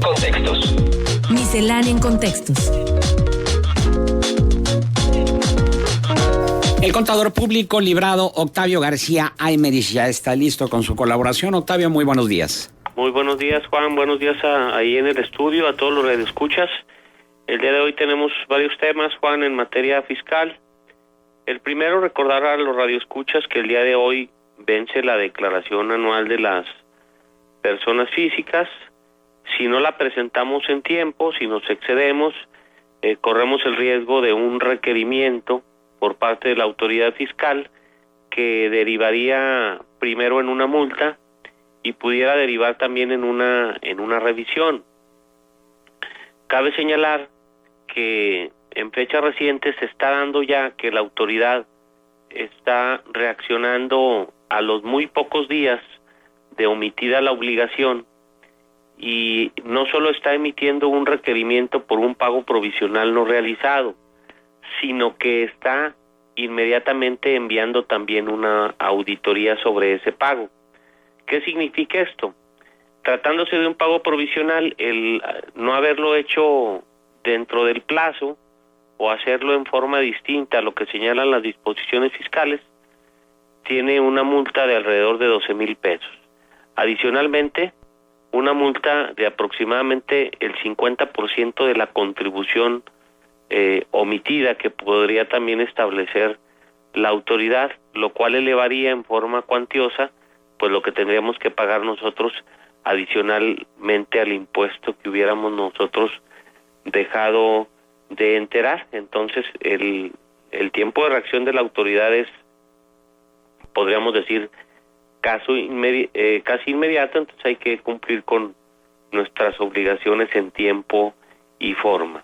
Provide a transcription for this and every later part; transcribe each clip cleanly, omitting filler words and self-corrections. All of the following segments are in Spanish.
contextos. Miscelánea en contextos. El contador público librado Octavio García Aymerich ya está listo con su colaboración. Octavio, muy buenos días. Muy buenos días, Juan. Buenos días ahí en el estudio, a todos los radioescuchas. El día de hoy tenemos varios temas, Juan, en materia fiscal. El primero, recordar a los radioescuchas que el día de hoy vence la declaración anual de las personas físicas. Si no la presentamos en tiempo, si nos excedemos, corremos el riesgo de un requerimiento por parte de la autoridad fiscal que derivaría primero en una multa y pudiera derivar también en una revisión. Cabe señalar que en fecha reciente se está dando ya que la autoridad está reaccionando a los muy pocos días de omitida la obligación y no solo está emitiendo un requerimiento por un pago provisional no realizado, sino que está inmediatamente enviando también una auditoría sobre ese pago. ¿Qué significa esto? Tratándose de un pago provisional, el no haberlo hecho dentro del plazo o hacerlo en forma distinta a lo que señalan las disposiciones fiscales, tiene una multa de alrededor de 12,000 pesos. Adicionalmente, una multa de aproximadamente el 50% de la contribución omitida que podría también establecer la autoridad, lo cual elevaría en forma cuantiosa pues lo que tendríamos que pagar nosotros adicionalmente al impuesto que hubiéramos nosotros dejado de enterar. Entonces el tiempo de reacción de la autoridad es, podríamos decir, casi inmediato, entonces hay que cumplir con nuestras obligaciones en tiempo y forma.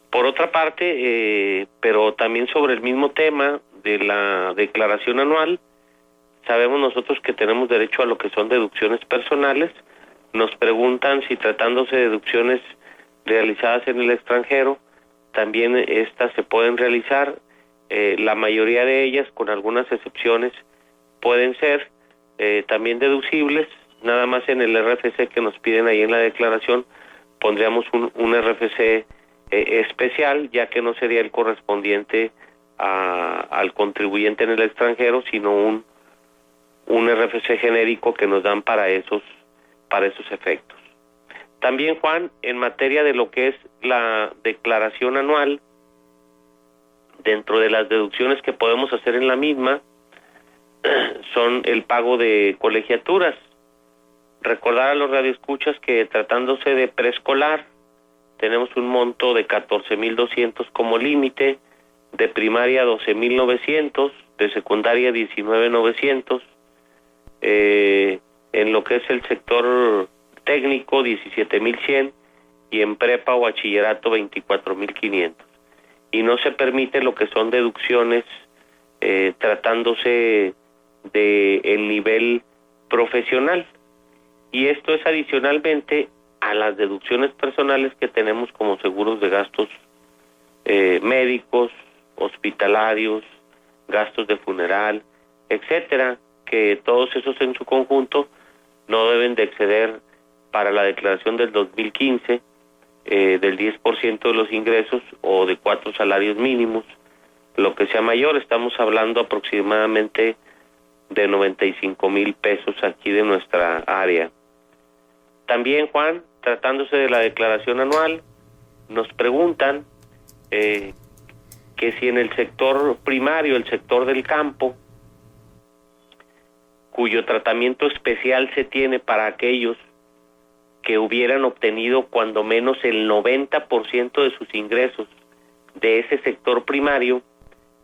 Por otra parte, pero también sobre el mismo tema de la declaración anual, sabemos nosotros que tenemos derecho a lo que son deducciones personales. Nos preguntan si tratándose de deducciones realizadas en el extranjero, también estas se pueden realizar. La mayoría de ellas, con algunas excepciones, pueden ser también deducibles. Nada más en el RFC que nos piden ahí en la declaración, pondríamos un RFC especial, ya que no sería el correspondiente al contribuyente en el extranjero, sino un RFC genérico que nos dan para esos efectos. También, Juan, en materia de lo que es la declaración anual, dentro de las deducciones que podemos hacer en la misma, son el pago de colegiaturas. Recordar a los radioescuchas que tratándose de preescolar, tenemos un monto de 14,200 como límite, de primaria 12,900, de secundaria 19,900, en lo que es el sector técnico 17,100 y en prepa o bachillerato 24,500. Y no se permite lo que son deducciones tratándose de el nivel profesional. Y esto es adicionalmente a las deducciones personales que tenemos como seguros de gastos médicos, hospitalarios, gastos de funeral, etcétera, que todos esos en su conjunto no deben de exceder para la declaración del 2015 del 10% de los ingresos o de 4 salarios mínimos, lo que sea mayor. Estamos hablando aproximadamente de 95,000 pesos aquí de nuestra área. También, Juan, tratándose de la declaración anual, nos preguntan que si en el sector primario, el sector del campo, cuyo tratamiento especial se tiene para aquellos que hubieran obtenido cuando menos el 90% de sus ingresos de ese sector primario,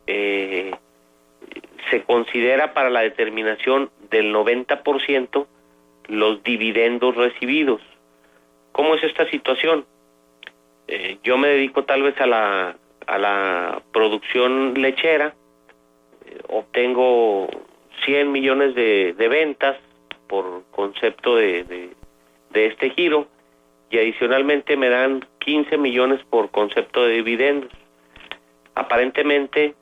se considera para la determinación del 90% los dividendos recibidos. ¿Cómo es esta situación? Yo me dedico tal vez a la producción lechera, obtengo 100 millones de ventas por concepto de este giro, y adicionalmente me dan 15 millones por concepto de dividendos. Aparentemente,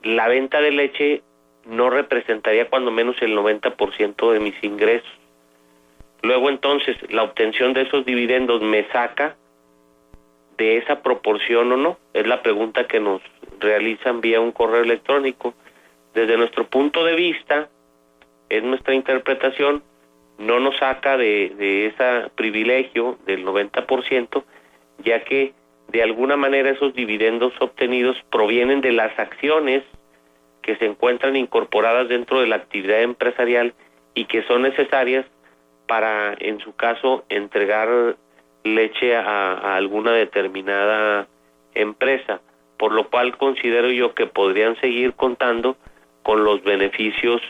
la venta de leche no representaría cuando menos el 90% de mis ingresos. Luego entonces la obtención de esos dividendos me saca de esa proporción o no. Es la pregunta que nos realizan vía un correo electrónico. Desde nuestro punto de vista, es nuestra interpretación, no nos saca de ese privilegio del 90%, ya que de alguna manera esos dividendos obtenidos provienen de las acciones que se encuentran incorporadas dentro de la actividad empresarial y que son necesarias para, en su caso, entregar leche a alguna determinada empresa, por lo cual considero yo que podrían seguir contando con los beneficios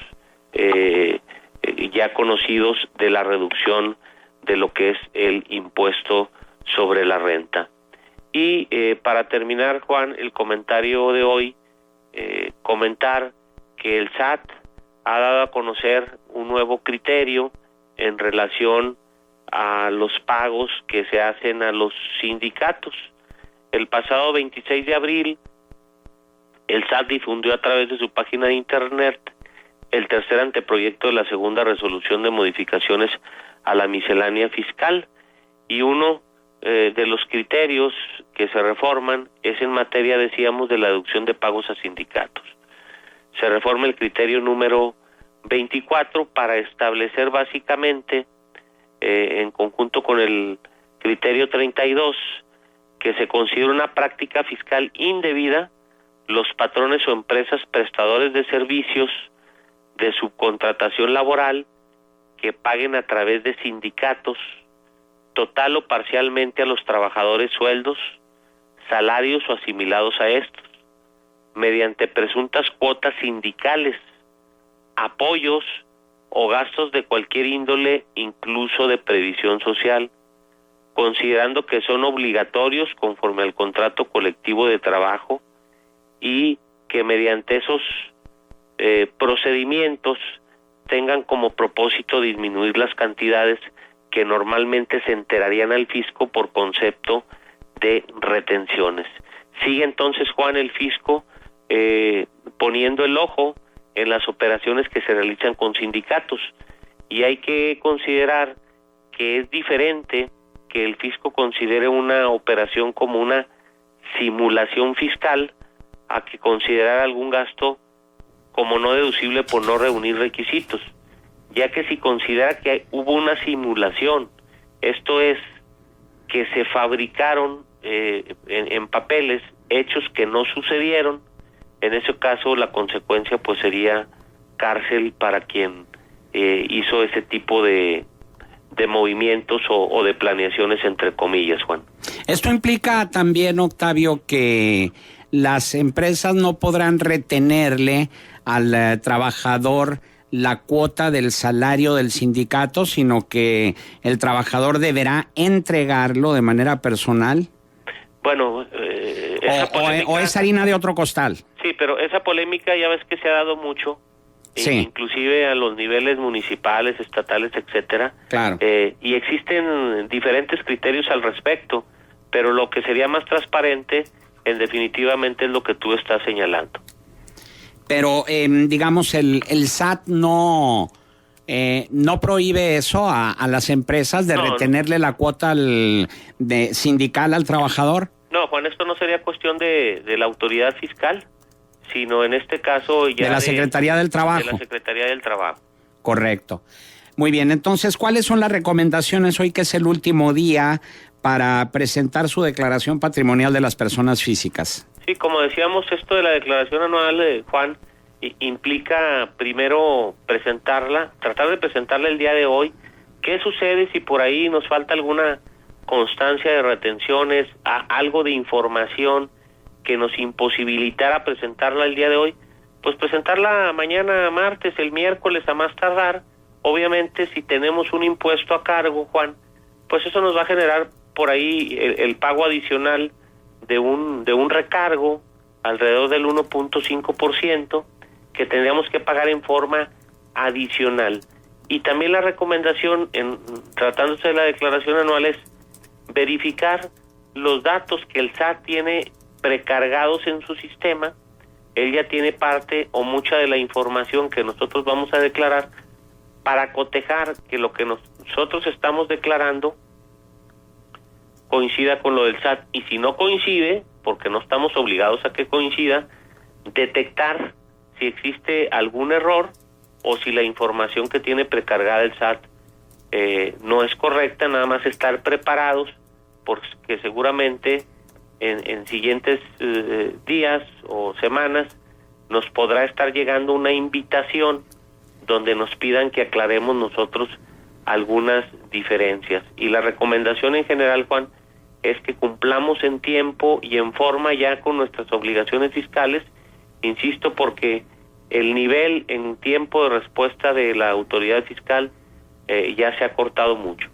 ya conocidos de la reducción de lo que es el impuesto sobre la renta. Y para terminar, Juan, el comentario de hoy, comentar que el SAT ha dado a conocer un nuevo criterio en relación a los pagos que se hacen a los sindicatos. El pasado 26 de abril, el SAT difundió a través de su página de internet el tercer anteproyecto de la segunda resolución de modificaciones a la miscelánea fiscal, y uno de los criterios que se reforman es en materia, decíamos, de la deducción de pagos a sindicatos. Se reforma el criterio número 24 para establecer básicamente, en conjunto con el criterio 32, que se considera una práctica fiscal indebida los patrones o empresas prestadores de servicios de subcontratación laboral que paguen a través de sindicatos total o parcialmente a los trabajadores sueldos, salarios o asimilados a estos, mediante presuntas cuotas sindicales, apoyos o gastos de cualquier índole, incluso de previsión social, considerando que son obligatorios conforme al contrato colectivo de trabajo y que mediante esos procedimientos tengan como propósito disminuir las cantidades que normalmente se enterarían al fisco por concepto de retenciones. Sigue entonces, Juan, el fisco poniendo el ojo en las operaciones que se realizan con sindicatos, y hay que considerar que es diferente que el fisco considere una operación como una simulación fiscal a que considerar algún gasto como no deducible por no reunir requisitos, ya que si considera que hubo una simulación, esto es, que se fabricaron en papeles hechos que no sucedieron, en ese caso la consecuencia pues sería cárcel para quien hizo ese tipo de movimientos o de planeaciones, entre comillas, Juan. Esto implica también, Octavio, que las empresas no podrán retenerle al trabajador la cuota del salario del sindicato, sino que el trabajador deberá entregarlo de manera personal. Bueno, o es harina de otro costal. Sí, pero esa polémica ya ves que se ha dado mucho, sí, inclusive a los niveles municipales, estatales, etcétera. Claro. Y existen diferentes criterios al respecto, pero lo que sería más transparente, en definitivamente, es lo que tú estás señalando. Pero, digamos, el SAT no prohíbe eso a las empresas de retenerle la cuota sindical al trabajador. No, Juan, esto no sería cuestión de la autoridad fiscal, sino en este caso ya de la Secretaría del Trabajo. De la Secretaría del Trabajo. Correcto. Muy bien, entonces, ¿cuáles son las recomendaciones hoy, que es el último día para presentar su declaración patrimonial de las personas físicas? Sí, como decíamos, esto de la declaración anual, Juan, implica primero presentarla, tratar de presentarla el día de hoy. ¿Qué sucede si por ahí nos falta alguna constancia de retenciones, algo de información que nos imposibilitara presentarla el día de hoy? Pues presentarla mañana martes, el miércoles a más tardar. Obviamente, si tenemos un impuesto a cargo, Juan, pues eso nos va a generar por ahí el pago adicional de un recargo alrededor del 1.5% que tendríamos que pagar en forma adicional. Y también la recomendación, tratándose de la declaración anual, es verificar los datos que el SAT tiene precargados en su sistema. Él ya tiene parte o mucha de la información que nosotros vamos a declarar, para cotejar que lo que nosotros estamos declarando coincida con lo del SAT, y si no coincide, porque no estamos obligados a que coincida, detectar si existe algún error o si la información que tiene precargada el SAT no es correcta. Nada más estar preparados, porque seguramente en siguientes días o semanas nos podrá estar llegando una invitación donde nos pidan que aclaremos nosotros algunas diferencias. Y la recomendación en general, Juan, es que cumplamos en tiempo y en forma ya con nuestras obligaciones fiscales, insisto, porque el nivel en tiempo de respuesta de la autoridad fiscal ya se ha cortado mucho.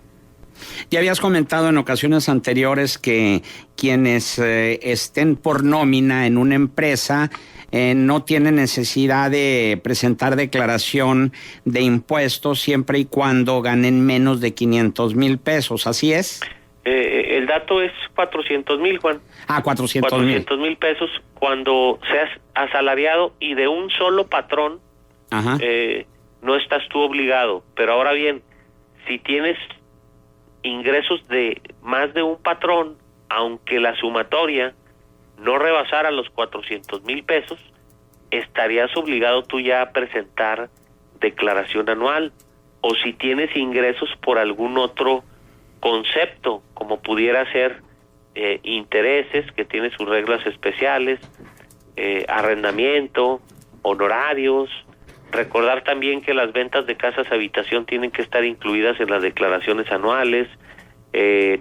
Ya habías comentado en ocasiones anteriores que quienes estén por nómina en una empresa no tienen necesidad de presentar declaración de impuestos siempre y cuando ganen menos de 500,000 pesos, ¿así es? El dato es 400,000, Juan. 400,000 pesos cuando seas asalariado y de un solo patrón. Ajá. No estás tú obligado. Pero ahora bien, si tienes ingresos de más de un patrón, aunque la sumatoria no rebasara los 400,000 pesos, estarías obligado tú ya a presentar declaración anual. O si tienes ingresos por algún otro concepto, como pudiera ser intereses, que tiene sus reglas especiales, arrendamiento, honorarios. Recordar también que las ventas de casas habitación tienen que estar incluidas en las declaraciones anuales,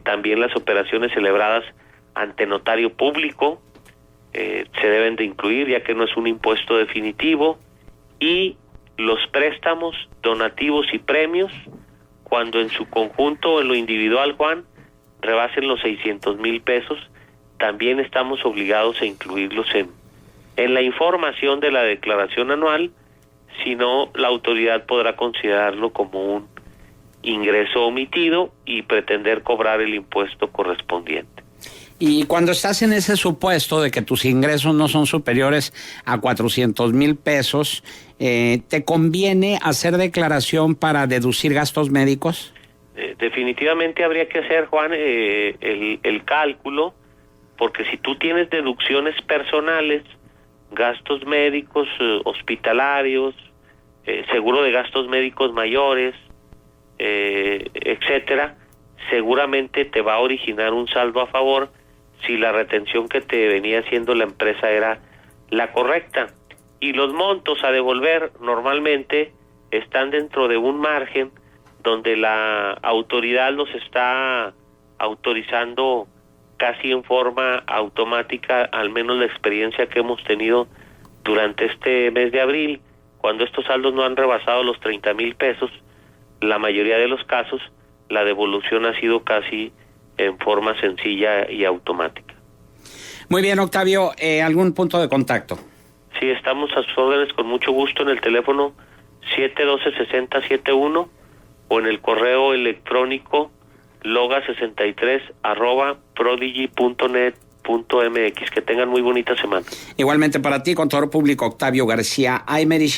también las operaciones celebradas ante notario público se deben de incluir, ya que no es un impuesto definitivo, y los préstamos, donativos y premios, cuando en su conjunto o en lo individual, Juan, rebasen los 600,000 pesos, también estamos obligados a incluirlos en la información de la declaración anual. Si no, la autoridad podrá considerarlo como un ingreso omitido y pretender cobrar el impuesto correspondiente. Y cuando estás en ese supuesto de que tus ingresos no son superiores a 400,000 pesos, ¿te conviene hacer declaración para deducir gastos médicos? Definitivamente habría que hacer, Juan, el cálculo, porque si tú tienes deducciones personales, gastos médicos, hospitalarios, seguro de gastos médicos mayores, etcétera, seguramente te va a originar un saldo a favor si la retención que te venía haciendo la empresa era la correcta. Y los montos a devolver normalmente están dentro de un margen donde la autoridad los está autorizando casi en forma automática, al menos la experiencia que hemos tenido durante este mes de abril, cuando estos saldos no han rebasado los 30,000 pesos, la mayoría de los casos la devolución ha sido casi en forma sencilla y automática. Muy bien, Octavio, ¿algún punto de contacto? Sí, estamos a sus órdenes con mucho gusto en el teléfono 712-6071 o en el correo electrónico loga63@prodigy.net.mx. Que tengan muy bonita semana. Igualmente para ti, contador público Octavio García Aymerich.